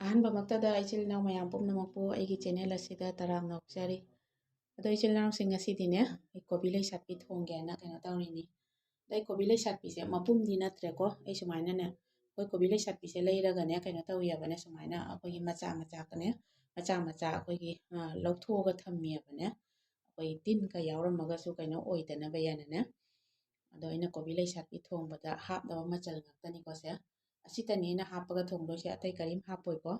ꯑꯍꯥꯟꯕꯃꯛꯇꯗ ꯏꯆꯤꯜ ꯏꯅꯥꯎ ꯃꯌꯥꯝ ꯄꯨꯝꯅꯃꯛꯄꯨ ꯑꯩꯒꯤ ꯆꯦꯅꯦꯜ ꯑꯁꯤꯗ ꯇꯔꯥꯝꯅ ꯑꯣꯛꯆꯔꯤ꯫ ꯑꯗꯣ ꯏꯆꯤꯜ ꯏꯅꯥꯎꯁꯤꯡ ꯉꯁꯤꯗꯤꯅꯦ ꯑꯩ ꯀꯣꯕꯤ ꯂꯩꯁꯥꯠꯄꯤ ꯊꯣꯡꯒꯦꯅ ꯇꯧꯔꯤꯅꯤ꯫ ꯑꯩ ꯀꯣꯕꯤ ꯂꯩꯁꯥꯠꯄꯤꯁꯦ ꯃꯄꯨꯝꯗꯤ ꯅꯠꯇ꯭ꯔꯦꯀꯣ, ꯑꯩ ꯁꯨꯃꯥꯏꯅꯅꯦ ꯑꯩꯈꯣꯏ ꯀꯣꯕꯤ ꯂꯩꯁꯥꯠꯄꯤꯁꯦ ꯂꯩꯔꯒꯅꯦ ꯇꯧꯋꯦꯕꯅꯦ, ꯁꯨꯃꯥꯏꯅ ꯑꯩꯈꯣꯏꯒꯤ ꯃꯆꯥ ꯃꯆꯥꯀꯅꯦ ꯃꯆꯥ ꯑꯩꯈꯣꯏꯒꯤ ꯂꯧꯊꯣꯛꯑꯒ ꯊꯝꯃꯦꯕꯅꯦ, ꯑꯩꯈꯣꯏ ꯇꯤꯟꯒ ꯌꯥꯎꯔꯝꯃꯒꯁꯨ ꯑꯣꯏꯗꯅꯕ ꯌꯥꯅꯅꯦ꯫ ꯑꯗꯣ ꯑꯩꯅ ꯀꯣꯕꯤ ꯂꯩꯁꯥꯠꯄꯤ ꯊꯣꯡꯕꯗ ꯍꯥꯞꯅꯕ ꯃꯆꯜ ꯉꯥꯛꯇꯅꯤꯀꯣ ꯁꯦ, ꯑꯁꯤꯇꯅꯤ ꯑꯩꯅ ꯍꯥꯞꯄꯒ ꯊꯣꯡꯗꯣꯏꯁꯦ, ꯑꯇꯩ ꯀꯔꯤꯝ ꯍꯥꯞꯄꯣꯏꯀꯣ꯫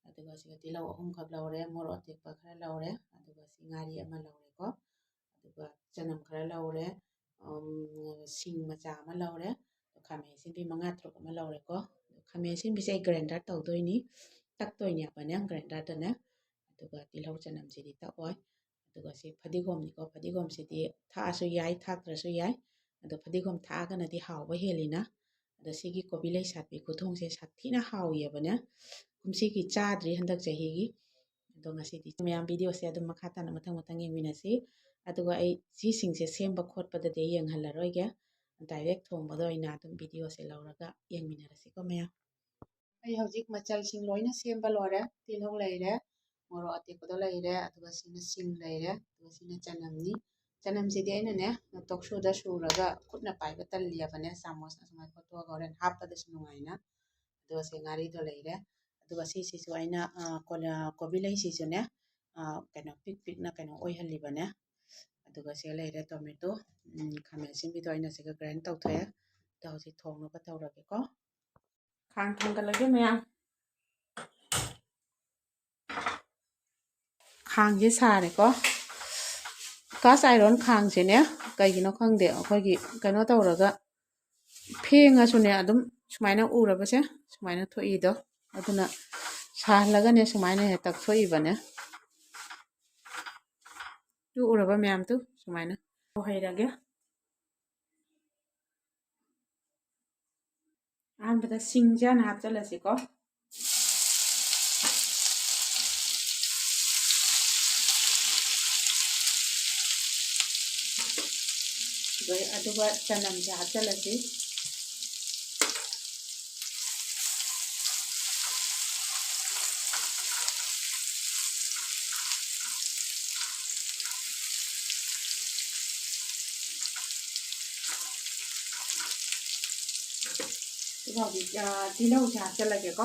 ꯑꯗꯨꯒ ꯁꯤꯒ ꯇꯤꯜꯍꯧ 3ꯈꯛ ꯂꯧꯔꯦ, ꯃꯣꯔꯣꯛ ꯑꯇꯦꯛꯄ ꯈꯔ ꯂꯧꯔꯦ, ꯑꯗꯨꯒ ꯁꯤ ꯉꯥꯔꯤ ꯑꯃ ꯂꯧꯔꯦꯀꯣ, ꯑꯗꯨꯒ ꯆꯅꯝ ꯈꯔ ꯂꯧꯔꯦ, ꯁꯤꯡ ꯃꯆꯥ ꯑꯃ ꯂꯧꯔꯦ, ꯈꯥꯃꯦꯟ ꯑꯁꯤꯟꯕꯤ 5-6 ꯑꯃ ꯂꯧꯔꯦꯀꯣ꯫ ꯈꯥꯃꯦꯟ ꯑꯁꯤꯟꯕꯤꯁꯦ ꯑꯩ ꯒ꯭ꯔꯥꯏꯟꯗꯔ ꯇꯧꯗꯣꯏꯅꯤ, ꯇꯛꯇꯣꯏꯅꯦꯕꯅꯦ ꯒ꯭ꯔꯥꯏꯟꯗꯔꯗꯅꯦ꯫ ꯑꯗꯨꯒ ꯇꯤꯜꯍꯧ ꯆꯅꯝꯁꯤꯗꯤ ꯇꯛꯑꯣꯏ꯫ ꯑꯗꯨꯒ ꯁꯤ ꯐꯗꯤꯒꯣꯝꯅꯤꯀꯣ, ꯐꯗꯤꯒꯣꯝꯁꯤꯗꯤ ꯊꯥꯛꯑꯁꯨ ꯌꯥꯏ ꯊꯥꯛꯇ꯭ꯔꯁꯨ ꯌꯥꯏ, ꯑꯗꯣ ꯐꯗꯤꯒꯣꯝ ꯊꯥꯛꯑꯒꯅꯗꯤ ꯍꯥꯎꯕ ꯍꯦꯜꯂꯤꯅ꯫ ꯑꯗꯣ ꯁꯤꯒꯤ ꯀꯣꯕꯤ ꯂꯩꯁꯥꯠꯄꯤ ꯈꯨꯊꯣꯡꯁꯦ ꯁꯥꯊꯤꯅ ꯍꯥꯎꯏꯕꯅꯦ, ꯀꯨꯝꯁꯤꯒꯤ ꯆꯥꯗ꯭ꯔꯤ ꯍꯟꯗꯛ ꯆꯍꯤꯒꯤ꯫ ꯑꯗꯣ ꯉꯁꯤꯗꯤ ꯃꯌꯥꯝ ꯚꯤꯗꯤꯑꯣꯁꯦ ꯑꯗꯨꯝ ꯃꯈꯥ ꯇꯥꯅ ꯃꯊꯪ ꯌꯦꯡꯃꯤꯟꯅꯁꯤ꯫ ꯑꯗꯨꯒ ꯑꯩ ꯁꯤꯁꯤꯡꯁꯦ ꯁꯦꯝꯕ ꯈꯣꯠꯄꯗꯗꯤ ꯌꯦꯡꯍꯜꯂꯔꯣꯏꯒꯦ, ꯗꯥꯏꯔꯦꯛ ꯊꯣꯡꯕꯗ ꯑꯣꯏꯅ ꯑꯗꯨꯝ ꯚꯤꯗꯤꯑꯣꯁꯦ ꯂꯧꯔꯒ ꯌꯦꯡꯃꯤꯟꯅꯔꯁꯤꯀꯣ ꯃꯌꯥꯝ꯫ ꯑꯩ ꯍꯧꯖꯤꯛ ꯃꯆꯜꯁꯤꯡ ꯂꯣꯏꯅ ꯁꯦꯝꯕ ꯂꯣꯏꯔꯦ꯫ ꯇꯤꯜꯍꯧ ꯂꯩꯔꯦ, ꯃꯣꯔꯣꯛ ꯑꯇꯦꯛꯄꯗꯣ ꯂꯩꯔꯦ, ꯑꯗꯨꯒ ꯁꯤꯅ ꯁꯤꯡ ꯂꯩꯔꯦ, ꯑꯗꯨꯒ ꯁꯤꯅ ꯆꯅꯝꯅꯤ꯫ ꯆꯅꯝꯁꯤꯗꯤ ꯑꯩꯅꯅꯦ ꯇꯣꯛꯁꯨꯗ ꯁꯨꯔꯒ ꯈꯨꯠꯅ ꯄꯥꯏꯕ ꯇꯜꯂꯤꯕꯅꯦ, ꯆꯥꯃꯁꯅ ꯁꯨꯃꯥꯏꯅ ꯈꯣꯠꯇꯣꯛꯑꯒ ꯍꯣꯔꯦꯟ ꯍꯥꯞꯄꯗꯁꯨ ꯅꯨꯡꯉꯥꯏꯅ꯫ ꯑꯗꯨꯒ ꯁꯤ ꯉꯥꯔꯤꯗꯣ ꯂꯩꯔꯦ, ꯑꯗꯨꯒ ꯁꯤꯁꯤꯁꯨ ꯑꯩꯅ ꯀꯣꯕꯤ ꯂꯩꯁꯤꯁꯨꯅꯦ ꯄꯤꯛꯅ ꯑꯣꯏꯍꯜꯂꯤꯕꯅꯦ꯫ ꯑꯗꯨꯒ ꯁꯤ ꯂꯩꯔꯦ ꯇꯣꯃꯦꯇꯣ, ꯈꯥꯃꯦꯟ ꯑꯁꯤꯟꯕꯤꯗꯣ ꯑꯩꯅ ꯁꯤꯒ ꯒ꯭ꯔꯥꯏꯟ ꯇꯧꯊꯣꯛꯑꯦ꯫ ꯑꯗꯣ ꯍꯧꯖꯤꯛ ꯊꯣꯡꯅꯕ ꯇꯧꯔꯒꯦꯀꯣ꯫ ꯈꯥꯡ ꯊꯥꯡꯒꯠꯂꯒꯦ ꯃꯌꯥꯝ꯫ ꯈꯥꯡꯁꯦ ꯁꯥꯔꯦꯀꯣ꯫ ꯀꯥꯁ ꯑꯥꯏꯔꯣꯟ ꯈꯥꯡꯁꯤꯅꯦ ꯀꯩꯒꯤꯅꯣ ꯈꯪꯗꯦ, ꯑꯩꯈꯣꯏꯒꯤ ꯇꯧꯔꯒ ꯐꯦꯡꯉꯁꯨꯅꯦ ꯑꯗꯨꯝ ꯁꯨꯃꯥꯏꯅ ꯎꯔꯕꯁꯦ ꯁꯨꯃꯥꯏꯅ ꯊꯣꯛꯏꯗꯣ, ꯑꯗꯨꯅ ꯁꯥꯍꯜꯂꯒꯅꯦ ꯁꯨꯃꯥꯏꯅ ꯍꯦꯛ ꯇꯛꯊꯣꯛꯏꯕꯅꯦ꯫ ꯇꯨ ꯎꯔꯕ ꯃꯌꯥꯝ ꯇꯨ ꯁꯨꯃꯥꯏꯅ ꯍꯩꯔꯒꯦ꯫ ꯑꯍꯥꯟꯕꯗ ꯁꯤꯡꯁꯦ ꯍꯥꯟꯅ ꯍꯥꯞꯆꯤꯜꯂꯁꯤꯀꯣ꯫ ꯑꯗꯨꯒ ꯆꯅꯝꯁꯦ ꯍꯥꯞꯆꯤꯜꯂꯁꯤ꯫ ꯇꯤꯜꯍꯧꯁꯦ ꯍꯥꯞꯆꯤꯜꯂꯒꯦꯀꯣ꯫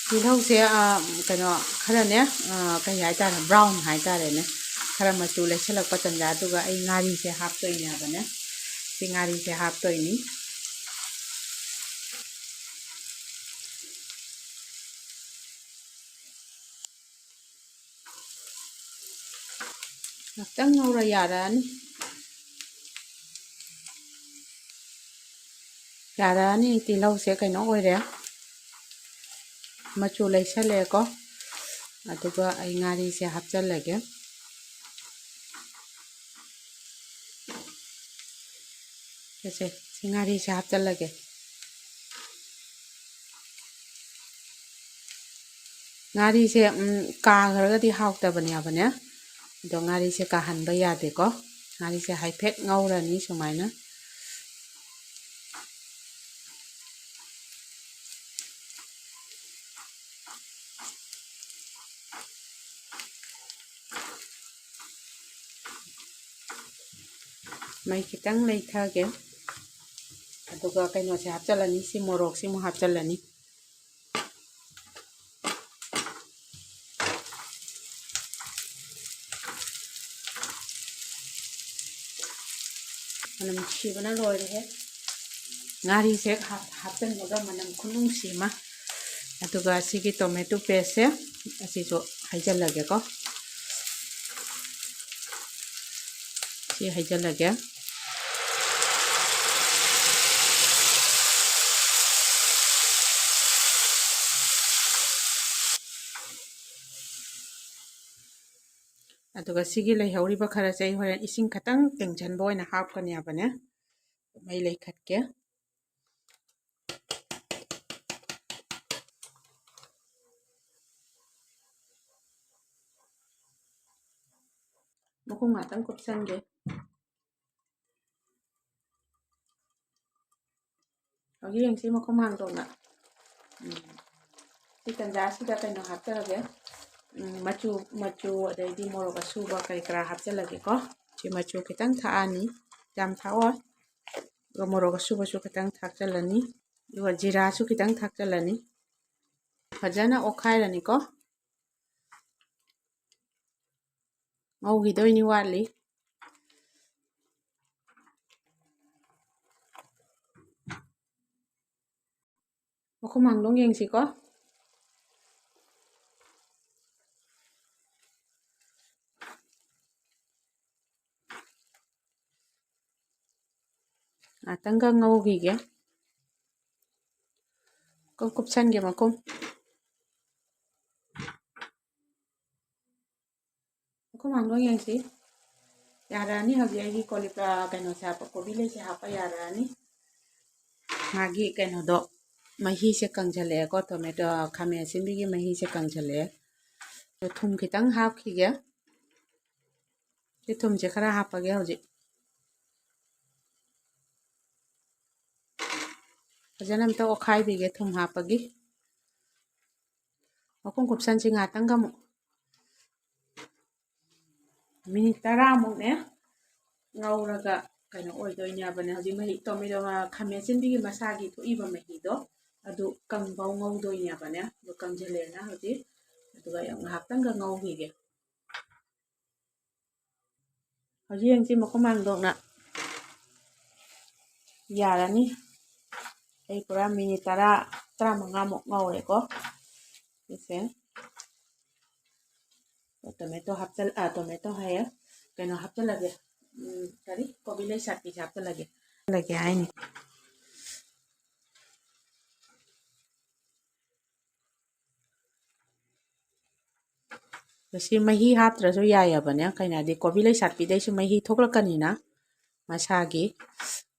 ꯇꯤꯜꯍꯧꯁꯦ ꯈꯔꯅꯦ ꯀꯩ ꯍꯥꯏꯇꯥꯔꯦ, ꯕ꯭ꯔꯥꯎꯟ ꯍꯥꯏꯇꯥꯔꯦꯅꯦ, ꯈꯔ ꯃꯆꯨ ꯂꯩꯁꯜꯂꯛꯄ ꯇꯟꯖꯥ꯫ ꯑꯗꯨꯒ ꯑꯩ ꯉꯥꯔꯤꯁꯦ ꯍꯥꯞꯇꯣꯏꯅꯦꯕꯅꯦ, ꯁꯤ ꯉꯥꯔꯤꯁꯦ ꯍꯥꯞꯇꯣꯏꯅꯤ꯫ ꯉꯥꯛꯇꯪ ꯉꯧꯔ ꯌꯥꯔꯛꯑꯅꯤ꯫ ꯇꯤꯜꯍꯧꯁꯦ ꯑꯣꯏꯔꯦ, ꯃꯆꯨ ꯂꯩꯁꯜꯂꯛꯑꯦꯀꯣ꯫ ꯑꯗꯨꯒ ꯑꯩ ꯉꯥꯔꯤꯁꯦ ꯍꯥꯞꯆꯜꯂꯒꯦ꯫ ꯁꯤ ꯉꯥꯔꯤꯁꯦ ꯍꯥꯞꯆꯜꯂꯒꯦ꯫ ꯉꯥꯔꯤꯁꯦ ꯀꯥꯈ꯭ꯔꯒꯗꯤ ꯍꯥꯎꯇꯕꯅꯦꯕꯅꯦ, ꯑꯗꯣ ꯉꯥꯔꯤꯁꯦ ꯀꯥꯍꯟꯕ ꯌꯥꯗꯦꯀꯣ꯫ ꯉꯥꯔꯤꯁꯦ ꯍꯥꯏꯐꯦꯠ ꯉꯧꯔꯅꯤ ꯁꯨꯃꯥꯏꯅ꯫ ꯃꯩ ꯈꯤꯇꯪ ꯂꯩꯊꯒꯦ, ꯑꯗꯨꯒ ꯀꯩꯅꯣꯁꯦ ꯍꯥꯞꯆꯜꯂꯅꯤ, ꯁꯤ ꯃꯣꯔꯣꯛꯁꯤ ꯑꯃꯨꯛ ꯍꯥꯞꯆꯜꯂꯅꯤ꯫ ꯃꯅꯝ ꯅꯨꯡꯁꯤꯕꯅ ꯂꯣꯏꯔꯦꯍꯦ꯫ ꯉꯥꯔꯤꯁꯦ ꯍꯥꯞꯆꯤꯟꯕꯒ ꯃꯅꯝ ꯈꯨꯅꯨꯡꯁꯤ ꯑꯃ꯫ ꯑꯗꯨꯒ ꯁꯤꯒꯤ ꯇꯣꯃꯦꯇꯣ ꯄꯦꯁꯁꯦ ꯑꯁꯤꯁꯨ ꯍꯩꯖꯤꯜꯂꯒꯦꯀꯣ꯫ ꯁꯤ ꯍꯩꯖꯤꯜꯂꯒꯦ꯫ ꯑꯗꯨꯒ ꯁꯤꯒꯤ ꯂꯩꯍꯧꯔꯤꯕ ꯈꯔꯁꯦ ꯑꯩ ꯍꯣꯔꯦꯟ ꯏꯁꯤꯡ ꯈꯤꯇꯪ ꯇꯦꯡꯁꯤꯟꯕ ꯑꯣꯏꯅ ꯍꯥꯞꯀꯅꯦꯕꯅꯦ꯫ ꯃꯩ ꯂꯩꯈꯠꯀꯦ꯫ ꯃꯈꯨꯝ ꯉꯥꯛꯇꯪ ꯀꯨꯞꯁꯟꯒꯦ꯫ ꯍꯧꯖꯤꯛ ꯌꯦꯡꯁꯤ ꯃꯈꯨꯝ ꯍꯥꯡꯗꯣꯛꯅ ꯁꯤ ꯇꯟꯖꯥꯁꯤꯗ ꯀꯩꯅꯣ ꯍꯥꯞꯆꯔꯒꯦ ꯃꯆꯨ ꯑꯗꯩꯗꯤ ꯃꯣꯔꯣꯛ ꯑꯁꯨꯕ ꯀꯔꯤ ꯀꯔꯥ ꯍꯥꯞꯆꯤꯜꯂꯒꯦꯀꯣ ꯁꯤ ꯃꯆꯨ ꯈꯤꯇꯪ ꯊꯥꯛꯑꯅꯤ ꯌꯥꯝ ꯊꯥꯛꯑꯣꯏ ꯑꯗꯨꯒ ꯃꯣꯔꯣꯛ ꯑꯁꯨꯕꯁꯨ ꯈꯤꯇꯪ ꯊꯥꯛꯆꯤꯜꯂꯅꯤ ꯑꯗꯨꯒ ꯖꯤꯔꯥꯁꯨ ꯈꯤꯇꯪ ꯊꯥꯛꯆꯤꯜꯂꯅꯤ ꯐꯖꯅ ꯑꯣꯠꯈꯥꯏꯔꯅꯤꯀꯣ ꯉꯧꯈꯤꯗꯣꯏꯅꯤ ꯋꯥꯠꯂꯤ ꯃꯈꯨꯝ ꯍꯥꯡꯗꯣꯛ ꯌꯦꯡꯁꯤꯀꯣ ꯉꯥꯛꯇꯪꯒ ꯉꯧꯈꯤꯒꯦ ꯀꯨꯞꯁꯟꯒꯦ ꯃꯈꯨꯝ ꯍꯥꯡꯗꯣꯛ ꯌꯦꯡꯁꯤ ꯌꯥꯔꯛꯑꯅꯤ ꯍꯧꯖꯤꯛ ꯑꯩꯒꯤ ꯀꯩꯅꯣꯁꯦ ꯍꯥꯞꯄ ꯀꯣꯕꯤ ꯂꯩꯁꯦ ꯍꯥꯞꯄ ꯌꯥꯔꯛꯑꯅꯤ ꯃꯥꯒꯤ ꯀꯩꯅꯣꯗꯣ ꯃꯍꯤꯁꯦ ꯀꯪꯁꯤꯜꯂꯛꯑꯦꯀꯣ ꯈꯥꯃꯦꯟ ꯑꯁꯤꯟꯕꯤꯒꯤ ꯃꯍꯤꯁꯦ ꯀꯪꯁꯤꯜꯂꯛꯑꯦ ꯊꯨꯝ ꯈꯤꯇꯪ ꯍꯥꯞꯈꯤꯒꯦ ꯁꯤ ꯊꯨꯝꯁꯦ ꯈꯔ ꯍꯥꯞꯄꯒꯦ ꯍꯧꯖꯤꯛ ꯐꯖꯅ ꯑꯝꯇ ꯑꯣꯠꯈꯥꯏꯕꯤꯒꯦ ꯊꯨꯝ ꯍꯥꯞꯄꯒꯤ ꯃꯈꯨꯝ ꯀꯨꯞꯁꯟꯁꯤ ꯉꯥꯛꯇꯪꯒ ꯑꯃꯨꯛ ꯃꯤꯅꯤꯠ 10ꯃꯨꯛꯅꯦ ꯉꯧꯔꯒ ꯀꯩꯅꯣ ꯑꯣꯏꯗꯣꯏꯅꯦꯕꯅꯦ ꯍꯧꯖꯤꯛ ꯃꯍꯤ ꯈꯥꯃꯦꯟ ꯑꯁꯤꯟꯕꯤꯒꯤ ꯃꯁꯥꯒꯤ ꯊꯣꯛꯏꯕ ꯃꯍꯤꯗꯣ ꯑꯗꯨ ꯀꯪꯐꯥꯎ ꯉꯧꯗꯣꯏꯅꯦꯕꯅꯦ ꯑꯗꯨ ꯀꯪꯁꯤꯜꯂꯦꯅ ꯍꯧꯖꯤꯛ ꯑꯗꯨꯒ ꯉꯥꯏꯍꯥꯛꯇꯪꯒ ꯉꯧꯈꯤꯒꯦ ꯍꯧꯖꯤꯛ ꯌꯦꯡꯁꯤ ꯃꯈꯨꯝ ꯍꯥꯡꯗꯣꯛꯅ ꯌꯥꯔꯅꯤ ꯑꯩ ꯄꯨꯔꯥ ꯃꯤꯅꯤꯠ 10-15ꯃꯨꯛ ꯉꯧꯔꯦꯀꯣ ꯁꯤꯁꯦ ꯇꯣꯃꯦꯇꯣ ꯍꯥꯏꯌꯦ ꯀꯩꯅꯣ ꯍꯥꯞꯆꯤꯜꯂꯒꯦ ꯀꯔꯤ ꯀꯣꯕꯤ ꯂꯩꯁꯥꯠꯄꯤꯁꯦ ꯍꯥꯞꯆꯤꯜꯂꯒꯦ ꯍꯥꯏꯅꯤ ꯁꯤ ꯃꯍꯤ ꯍꯥꯞꯇ꯭ꯔꯁꯨ ꯌꯥꯏꯑꯕꯅꯦ ꯀꯩꯅꯣꯗꯤ ꯀꯣꯕꯤ ꯂꯩꯁꯥꯠꯄꯤꯗꯩꯁꯨ ꯃꯍꯤ ꯊꯣꯛꯂꯛꯀꯅꯤꯅ ꯃꯁꯥꯒꯤ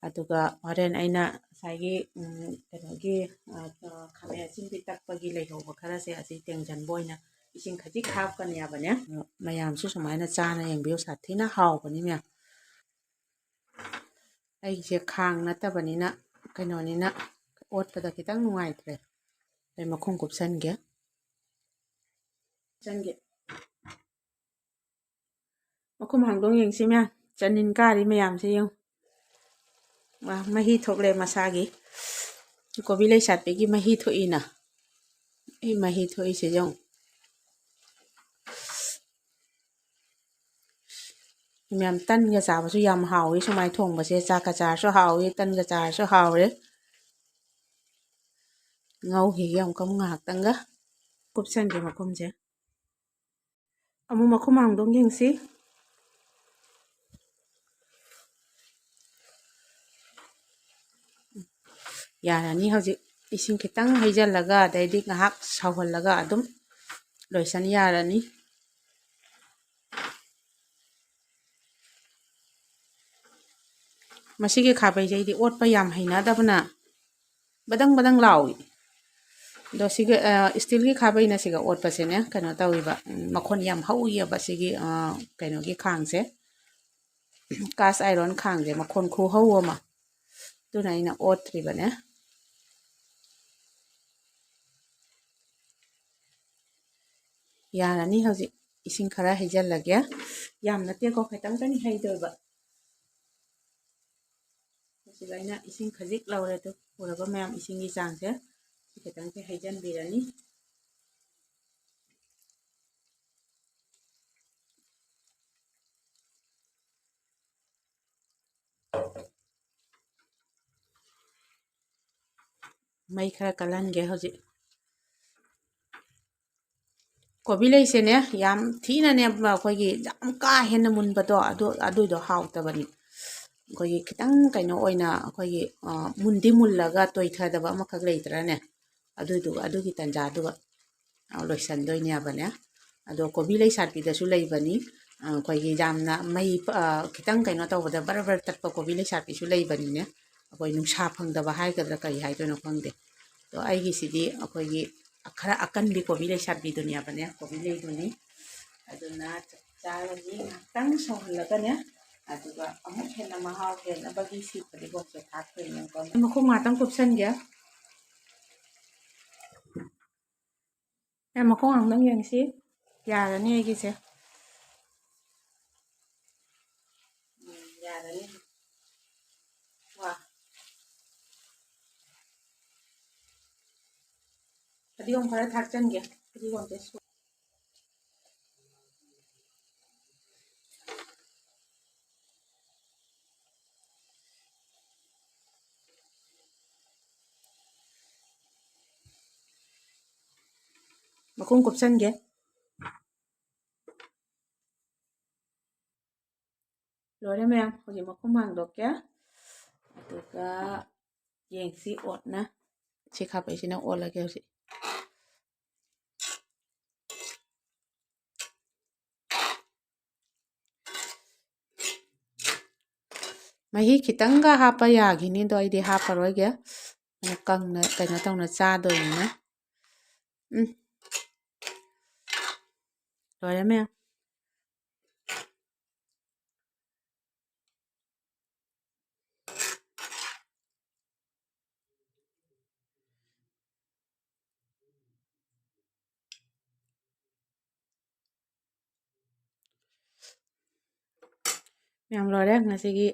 ꯑꯗꯨꯒ ꯍꯣꯔꯦꯟ ꯑꯩꯅ ꯉꯁꯥꯏꯒꯤ ꯀꯩꯅꯣꯒꯤ ꯈꯥꯃꯦꯟ ꯑꯁꯤꯟꯕꯤ ꯇꯛꯄꯒꯤ ꯂꯩꯍꯧꯕ ꯈꯔꯁꯦ ꯑꯁꯤ ꯇꯦꯡꯖꯟꯕ ꯑꯣꯏꯅ ꯏꯁꯤꯡ ꯈꯖꯤꯛ ꯍꯥꯞꯀꯅꯦꯕꯅꯦ ꯃꯌꯥꯝꯁꯨ ꯁꯨꯃꯥꯏꯅ ꯆꯥꯅ ꯌꯦꯡꯕꯤꯌꯨ ꯁꯥꯊꯤꯅ ꯍꯥꯎꯕꯅꯤ ꯃꯌꯥꯝ ꯑꯩꯁꯦ ꯈꯥꯡ ꯅꯠꯇꯕꯅꯤꯅ ꯀꯩꯅꯣꯅꯤꯅ ꯑꯣꯠꯄꯗ ꯈꯤꯇꯪ ꯅꯨꯡꯉꯥꯏꯇ꯭ꯔꯦ ꯑꯩ ꯃꯈꯨꯝ ꯀꯨꯞꯁꯟꯒꯦ ꯃꯈꯨꯝ ꯍꯥꯡꯗꯣꯛ ꯌꯦꯡꯁꯤ ꯃꯌꯥꯝ ꯆꯅꯤꯟ ꯀꯥꯔꯤ ꯃꯌꯥꯝꯁꯦ ꯌꯦꯡꯉꯨ ꯃꯍꯤ ꯊꯣꯛꯂꯦ ꯃꯁꯥꯒꯤ ꯀꯣꯕꯤ ꯂꯩꯁꯥꯠꯄꯤꯒꯤ ꯃꯍꯤ ꯊꯣꯛꯏꯅ ꯑꯩ ꯃꯍꯤ ꯊꯣꯛꯏꯁꯦ ꯌꯦꯡꯉꯨ ꯃꯌꯥꯝ ꯇꯟꯒ ꯆꯥꯕꯁꯨ ꯌꯥꯝ ꯍꯥꯎꯋꯤ ꯁꯨꯃꯥꯏꯅ ꯊꯣꯡꯕꯁꯦ ꯆꯥꯛꯀ ꯆꯥꯔꯁꯨ ꯍꯥꯎꯋꯤ ꯇꯟꯒ ꯆꯥꯔꯁꯨ ꯍꯥꯎꯔꯦ ꯉꯧꯈꯤꯒꯦ ꯑꯃꯨꯛꯀ ꯉꯥꯏꯍꯥꯛꯇꯪꯒ ꯀꯨꯞꯁꯟꯒꯦ ꯃꯈꯨꯝꯁꯦ ꯑꯃꯨꯛ ꯃꯈꯨꯝ ꯍꯥꯡꯗꯣꯛ ꯌꯦꯡꯁꯤ ꯌꯥꯔꯅꯤ ꯍꯧꯖꯤꯛ ꯏꯁꯤꯡ ꯈꯤꯇꯪ ꯍꯩꯖꯤꯜꯂꯒ ꯑꯗꯩꯗꯤ ꯉꯥꯏꯍꯥꯛ ꯁꯧꯍꯜꯂꯒ ꯑꯗꯨꯝ ꯂꯣꯏꯁꯟ ꯌꯥꯔꯅꯤ ꯃꯁꯤꯒꯤ ꯈꯥꯕꯩꯁꯦ ꯑꯩꯗꯤ ꯑꯣꯠꯄ ꯌꯥꯝ ꯍꯩꯅꯗꯕꯅ ꯕꯗꯪ ꯕꯗꯪ ꯂꯥꯎꯏ ꯑꯗꯣ ꯁꯤꯒꯤ ꯏꯁꯇꯤꯜꯒꯤ ꯈꯥꯕꯩꯅ ꯁꯤꯒ ꯑꯣꯠꯄꯁꯤꯅꯦ ꯀꯩꯅꯣ ꯇꯧꯋꯦꯕ ꯃꯈꯣꯟ ꯌꯥꯝ ꯍꯧꯏꯑꯕ ꯁꯤꯒꯤ ꯀꯩꯅꯣꯒꯤ ꯈꯥꯡꯁꯦ ꯀꯥꯁ ꯑꯥꯏꯔꯣꯟ ꯈꯥꯡꯁꯦ ꯃꯈꯣꯟ ꯈꯨꯍꯧ ꯑꯃ ꯑꯗꯨꯅ ꯑꯩꯅ ꯑꯣꯠꯇ꯭ꯔꯤꯕꯅꯦ ꯌꯥꯔꯅꯤ ꯍꯧꯖꯤꯛ ꯏꯁꯤꯡ ꯈꯔ ꯍꯩꯖꯤꯜꯂꯒꯦ ꯌꯥꯝ ꯅꯠꯇꯦꯀꯣ ꯈꯤꯇꯪꯇꯅꯤ ꯍꯩꯗꯣꯏꯕ ꯁꯤꯗ ꯑꯩꯅ ꯏꯁꯤꯡ ꯈꯖꯤꯛ ꯂꯧꯔꯦ ꯑꯗꯨ ꯎꯔꯕ ꯃꯌꯥꯝ ꯏꯁꯤꯡꯒꯤ ꯆꯥꯡꯁꯦ ꯁꯤ ꯈꯤꯇꯪꯁꯦ ꯍꯩꯖꯤꯟꯕꯤꯔꯅꯤ ꯃꯩ ꯈꯔ ꯀꯜꯍꯟꯒꯦ ꯍꯧꯖꯤꯛ ꯀꯣꯕꯤ ꯂꯩꯁꯦꯅꯦ ꯌꯥꯝ ꯊꯤꯅꯅꯦ ꯑꯩꯈꯣꯏꯒꯤ ꯌꯥꯝ ꯀꯥ ꯍꯦꯟꯅ ꯃꯨꯟꯕꯗꯣ ꯑꯗꯨꯏꯗꯣ ꯍꯥꯎꯇꯕꯅꯤ ꯑꯩꯈꯣꯏꯒꯤ ꯈꯤꯇꯪ ꯀꯩꯅꯣ ꯑꯣꯏꯅ ꯑꯩꯈꯣꯏꯒꯤ ꯃꯨꯟꯗꯤ ꯃꯨꯜꯂꯒ ꯇꯣꯏꯊꯗꯕ ꯑꯃꯈꯛ ꯂꯩꯇ꯭ꯔꯅꯦ ꯑꯗꯨꯒꯤ ꯇꯟꯖꯥꯗꯨꯒ ꯂꯣꯏꯁꯟꯗꯣꯏꯅꯦꯕꯅꯦ ꯑꯗꯣ ꯀꯣꯕꯤ ꯂꯩꯁꯥꯠꯄꯤꯗꯁꯨ ꯂꯩꯕꯅꯤ ꯑꯩꯈꯣꯏꯒꯤ ꯌꯥꯝꯅ ꯃꯩ ꯈꯤꯇꯪ ꯀꯩꯅꯣ ꯇꯧꯕꯗ ꯕꯔ ꯕꯔ ꯇꯠꯄ ꯀꯣꯕꯤ ꯂꯩꯁꯥꯠꯄꯤꯁꯨ ꯂꯩꯕꯅꯤꯅꯦ ꯑꯩꯈꯣই ꯅꯨꯡꯁꯥ ꯐꯪꯗꯕ ꯍꯥꯏꯒꯗ꯭ꯔꯥ ꯀꯔꯤ ꯍꯥꯏꯗꯣꯏꯅꯣ ꯈꯪꯗꯦ ꯑꯗꯣ ꯑꯩꯒꯤꯁꯤꯗꯤ ꯑꯩꯈꯣꯏꯒꯤ ꯈꯔ ꯑꯀꯟꯕꯤ ꯀꯣꯕꯤ ꯂꯩꯁꯥꯠꯄꯤꯗꯨꯅꯦꯕꯅꯦ ꯀꯣꯕꯤ ꯂꯩꯗꯨꯅꯤ ꯑꯗꯨꯅ ꯆꯥꯔꯅꯤ ꯉꯥꯛꯇꯪ ꯁꯧꯍꯜꯂꯒꯅꯦ ꯑꯗꯨꯒ ꯑꯃꯨꯛ ꯍꯦꯟꯅ ꯃꯍꯥꯎ ꯍꯦꯟꯅꯕꯒꯤ ꯁꯤ ꯐꯗꯤꯒꯣꯝꯁꯦ ꯊꯥꯛꯇꯣꯏꯅꯦꯀꯣ ꯃꯈꯨꯝ ꯉꯥꯛꯇꯪ ꯀꯨꯞꯁꯟꯒꯦ ꯃꯈꯨꯝ ꯉꯥꯛꯇꯪ ꯌꯦꯡꯁꯤ ꯌꯥꯔꯅꯤ ꯑꯩꯒꯤꯁꯦ ꯌꯥꯔꯅꯤ ꯋꯥ ꯐꯗꯤꯒꯣꯝ ꯈꯔ ꯊꯥꯛꯆꯟꯒꯦ ꯐꯗꯤꯒꯣꯝꯁꯦ ꯃꯈꯨꯝ ꯀꯨꯞꯁꯟꯒꯦ ꯂꯣꯏꯔꯦ ꯃꯌꯥꯝ ꯍꯧꯖꯤꯛ ꯃꯈꯨꯝ ꯍꯥꯡꯗꯣꯛꯀꯦ ꯑꯗꯨꯒ ꯌꯦꯡꯁꯤ ꯑꯣꯠꯅ ꯁꯤ ꯈꯥꯕꯩꯁꯤꯅ ꯑꯣꯠꯂꯒꯦ ꯍꯧꯖꯤꯛ ꯃꯍꯤ ꯈꯤꯇꯪꯒ ꯍꯥꯞꯄ ꯌꯥꯈꯤꯅꯤꯗꯣ ꯑꯩꯗꯤ ꯍꯥꯞꯄꯔꯣꯏꯒꯦ ꯀꯪꯅ ꯀꯩꯅꯣ ꯇꯧꯅ ꯆꯥꯗꯣꯏꯅꯤꯅ ꯂꯣꯏꯔꯦ ꯃꯌꯥꯝ ꯃꯌꯥꯝ ꯂꯣꯏꯔꯦ ꯉꯁꯤꯒꯤ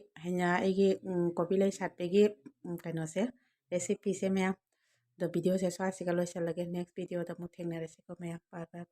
ꯑꯩꯒꯤ ꯀꯣꯕꯤ ꯂꯩ ꯁꯥꯠꯄꯒꯤ ꯀꯩꯅꯣꯁꯦ ꯔꯦꯁꯤꯄꯤꯁꯦ ꯃꯌꯥꯝ ꯑꯗꯣ ꯚꯤꯗꯤꯑꯣꯁꯦ ꯁ꯭ꯋꯥꯏꯁꯤꯒ ꯂꯣꯏꯁꯤꯜꯂꯒꯦ ꯅꯦꯛꯁ ꯚꯤꯗꯤꯑꯣꯗ ꯑꯃꯨꯛ ꯊꯦꯡꯅꯔꯁꯤꯀꯣ ꯃꯌꯥꯝ ꯕꯥꯏ ꯕꯥꯏ ꯕꯥꯏ